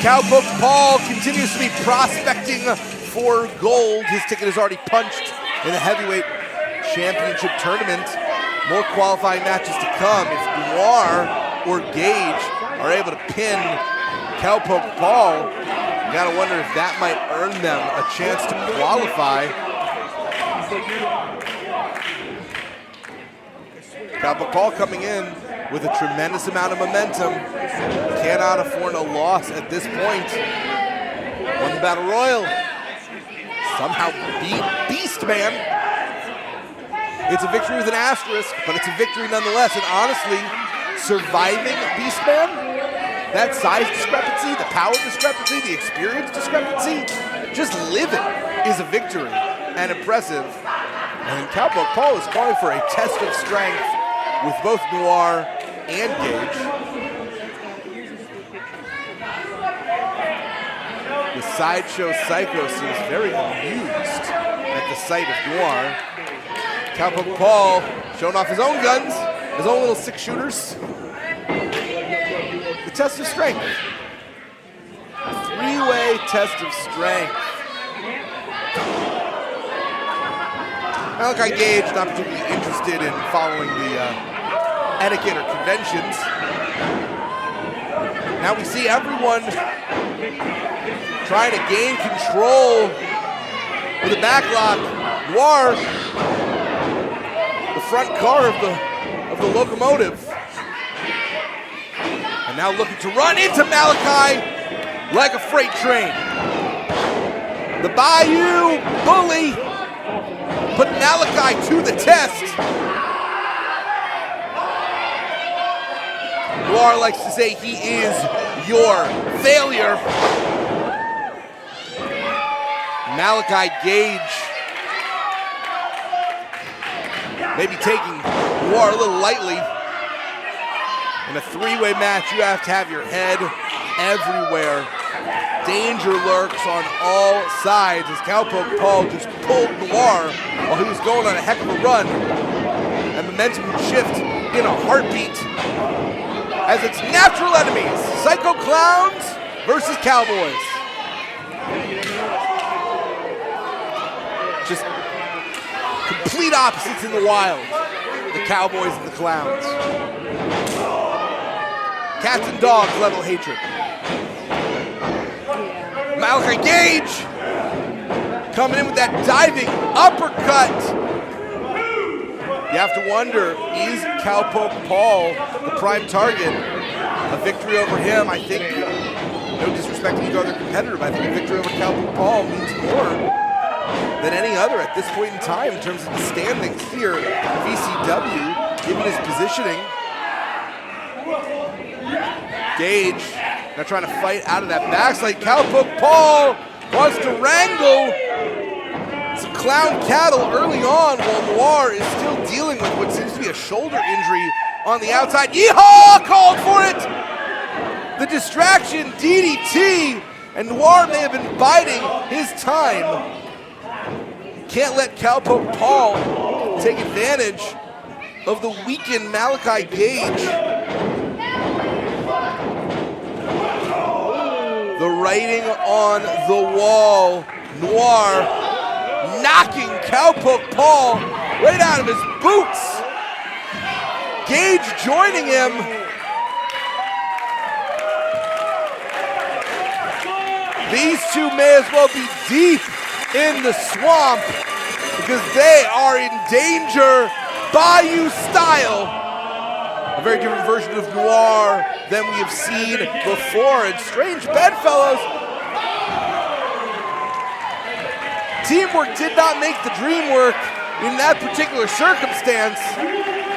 Cowpoke Paul continues to be prospecting for gold. His ticket is already punched in the heavyweight championship tournament. More qualifying matches to come. If Noir or Gage are able to pin Cowpoke Paul, you gotta wonder if that might earn them a chance to qualify. Cowpoke Paul coming in with a tremendous amount of momentum. Cannot afford a loss at this point. Won the Battle Royal. Somehow beat Beastman. It's a victory with an asterisk, but it's a victory nonetheless. And honestly, surviving Beastman, that size discrepancy, the power discrepancy, the experience discrepancy, just living is a victory and impressive. And Cowpoke Paul is calling for a test of strength with both Noir and Gage. The Sideshow Psycho seems very amused at the sight of Noir. Cowpoke Paul showing off his own guns, his own little six-shooters. The test of strength. A three-way test of strength. Malakai Gage not particularly interested in following the etiquette or conventions. Now we see everyone trying to gain control with a backlock. Noir, the front car of the locomotive. And now looking to run into Malakai like a freight train. The Bayou Bully put Malakai to the test. Noir likes to say he is your failure. Malakai Gage maybe taking Noir a little lightly. In a three-way match, you have to have your head everywhere. Danger lurks on all sides as Cowpoke Paul just pulled Noir while he was going on a heck of a run. And momentum would shift in a heartbeat as it's natural enemies, Psycho Clowns versus Cowboys. Just complete opposites in the wild, the Cowboys and the Clowns. Cats and dogs level hatred. Malakai Gage coming in with that diving uppercut. You have to wonder, is Cowpoke Paul the prime target? A victory over him, I think, no disrespect to either other competitor, but I think a victory over Cowpoke Paul means more than any other at this point in time in terms of the standings here at VCW, given his positioning. Gage now trying to fight out of that backslide. Cowpoke Paul wants to wrangle some clown cattle early on while Noir is still dealing with what seems to be a shoulder injury on the outside. Yeehaw! Called for it! The distraction, DDT, and Noir may have been biding his time. Can't let Cowpoke Paul take advantage of the weakened Malakai Gage. The writing on the wall. Noir knocking Cowpoke Paul right out of his boots. Gage joining him. These two may as well be deep in the swamp because they are in danger, Bayou style. A very different version of Noir than we have seen before. And strange bedfellows. Teamwork did not make the dream work in that particular circumstance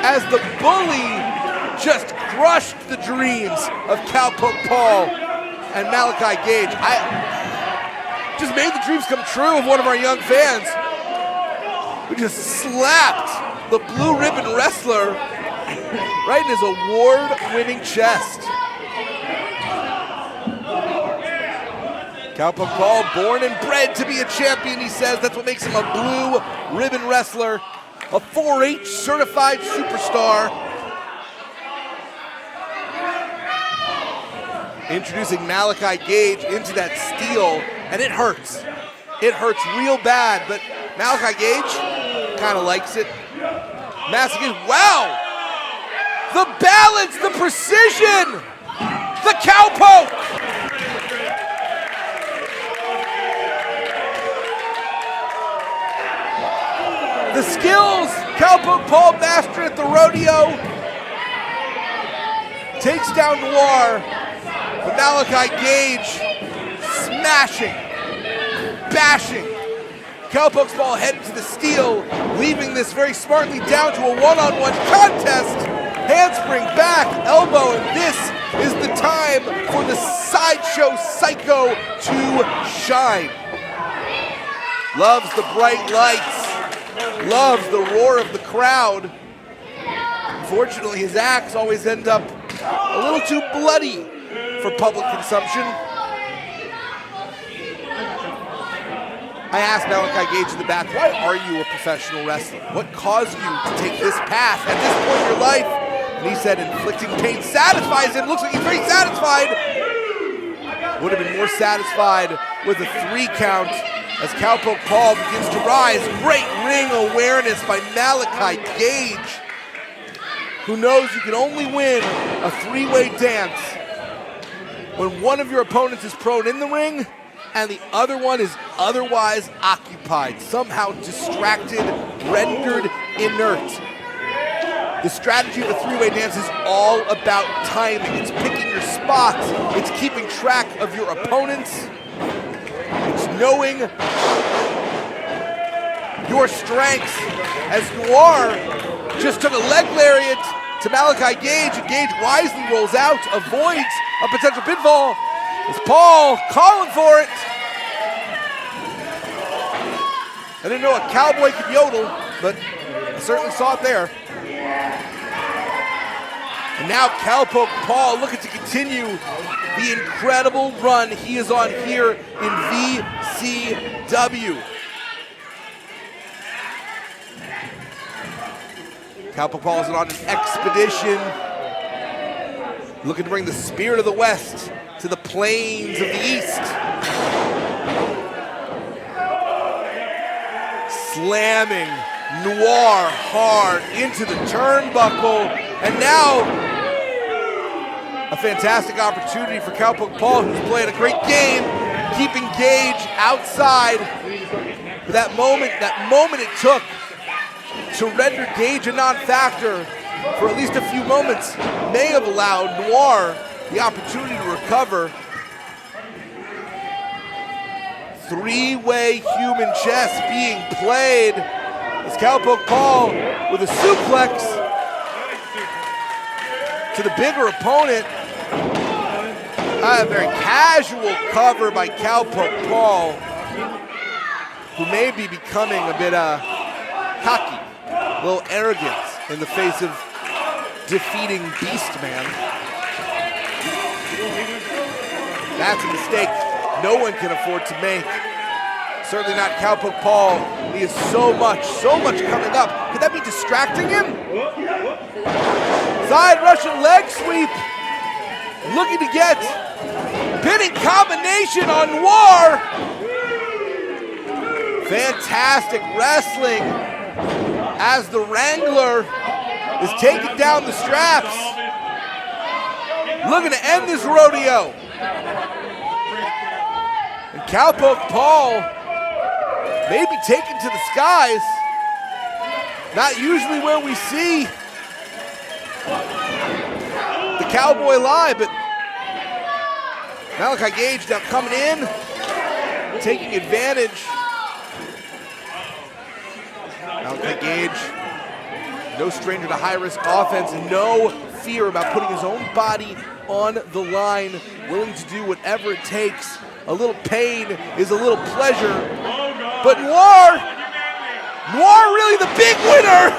as the Bully just crushed the dreams of Cowpoke Paul and Malakai Gage. Just made the dreams come true of one of our young fans. We just slapped the blue ribbon wrestler right in his award-winning chest. Cowpoke Paul, born and bred to be a champion, he says. That's what makes him a blue ribbon wrestler, a 4-H certified superstar. introducing Malakai Gage into that steal, and it hurts. It hurts real bad, but Malakai Gage kind of likes it. Massive Gage, wow! The balance, the precision, the Cowpoke! The skills, Cowpoke Paul mastered at the rodeo. Takes down Noir, but Malakai Gage smashing, bashing. Cowpoke's ball headed to the steal, leaving this very smartly down to a one-on-one contest. Handspring back, elbow, and this is the time for the Sideshow Psycho to shine. Loves the bright lights, loves the roar of the crowd. Unfortunately, his acts always end up a little too bloody for public consumption. I asked Malakai Gage in the back, why are you a professional wrestler? What caused you to take this path at this point in your life? And he said inflicting pain satisfies him. Looks like he's very satisfied. Would have been more satisfied with a 3 count as Cowpoke Paul begins to rise. Great ring awareness by Malakai Gage, who knows you can only win a 3-way dance when one of your opponents is prone in the ring and the other one is otherwise occupied, somehow distracted, rendered inert. The strategy of the 3-way dance is all about timing. It's picking your spots. It's keeping track of your opponents. It's knowing your strengths. As Noir just took a leg lariat to Malakai Gage, and Gage wisely rolls out, avoids a potential pinfall. It's Paul calling for it. I didn't know a cowboy could yodel, but I certainly saw it there. And now Cowpoke Paul looking to continue the incredible run he is on here in VCW. Cowpoke Paul is on an expedition, looking to bring the spirit of the West to the plains of the East. Slamming Noir hard into the turnbuckle, and now a fantastic opportunity for Cowpoke Paul, who's playing a great game, keeping Gage outside. But that moment it took to render Gage a non-factor for at least a few moments may have allowed Noir the opportunity to recover. 3-way human chess being played as Cowpoke Paul with a suplex to the bigger opponent. A very casual cover by Cowpoke Paul, who may be becoming a bit cocky, a little arrogant in the face of defeating Beastman. That's a mistake no one can afford to make. Certainly not Cowpoke Paul. He has so much coming up. Could that be distracting him? Side Russian leg sweep. Looking to get pinning combination on Noir. Fantastic wrestling as the Wrangler is taking down the straps. Looking to end this rodeo. And Cowpoke Paul may be taken to the skies. Not usually where we see the Cowboy lie, but Malakai Gage now coming in, taking advantage. Malakai Gage, no stranger to high-risk offense, no fear about putting his own body on the line, willing to do whatever it takes. A little pain is a little pleasure. But Noir really the big winner.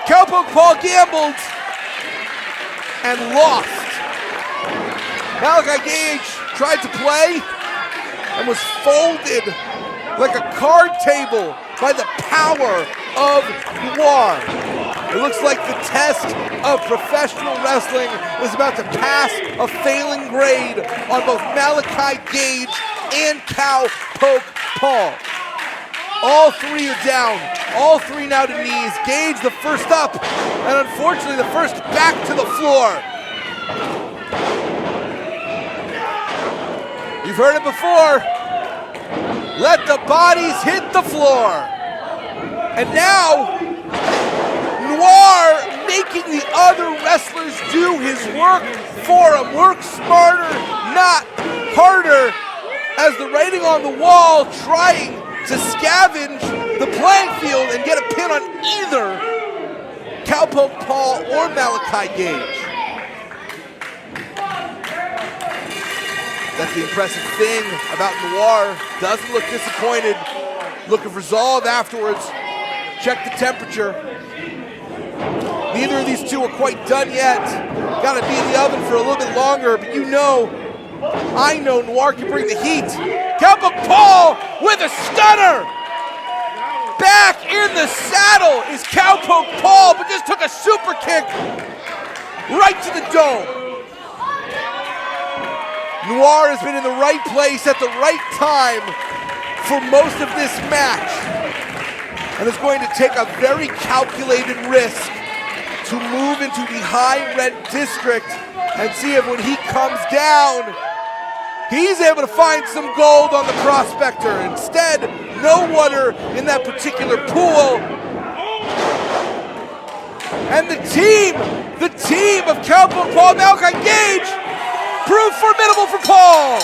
Cowpoke Paul gambled and lost. Malakai Gage tried to play and was folded like a card table by the power of Noir. It looks like the test of professional wrestling is about to pass a failing grade on both Malakai Gage and Cowpoke Paul. All three are down. All three now to knees. Gage the first up, and unfortunately the first back to the floor. You've heard it before. Let the bodies hit the floor. And now, Noir making the other wrestlers do his work for him. Work smarter, not harder, as the writing on the wall trying to scavenge the playing field and get a pin on either Cowpoke Paul or Malakai Gage. That's the impressive thing about Noir. Doesn't look disappointed. Looking for resolve afterwards. Check the temperature. Neither of these two are quite done yet. Gotta be in the oven for a little bit longer, but I know Noir can bring the heat. Cowpoke Paul with a stunner! Back in the saddle is Cowpoke Paul, but just took a super kick right to the dome. Noir has been in the right place at the right time for most of this match, and is going to take a very calculated risk to move into the high red district and see if when he comes down, he's able to find some gold on the prospector. Instead, no water in that particular pool. And the team of Cowpoke Paul and Malakai Gage proved formidable for Paul.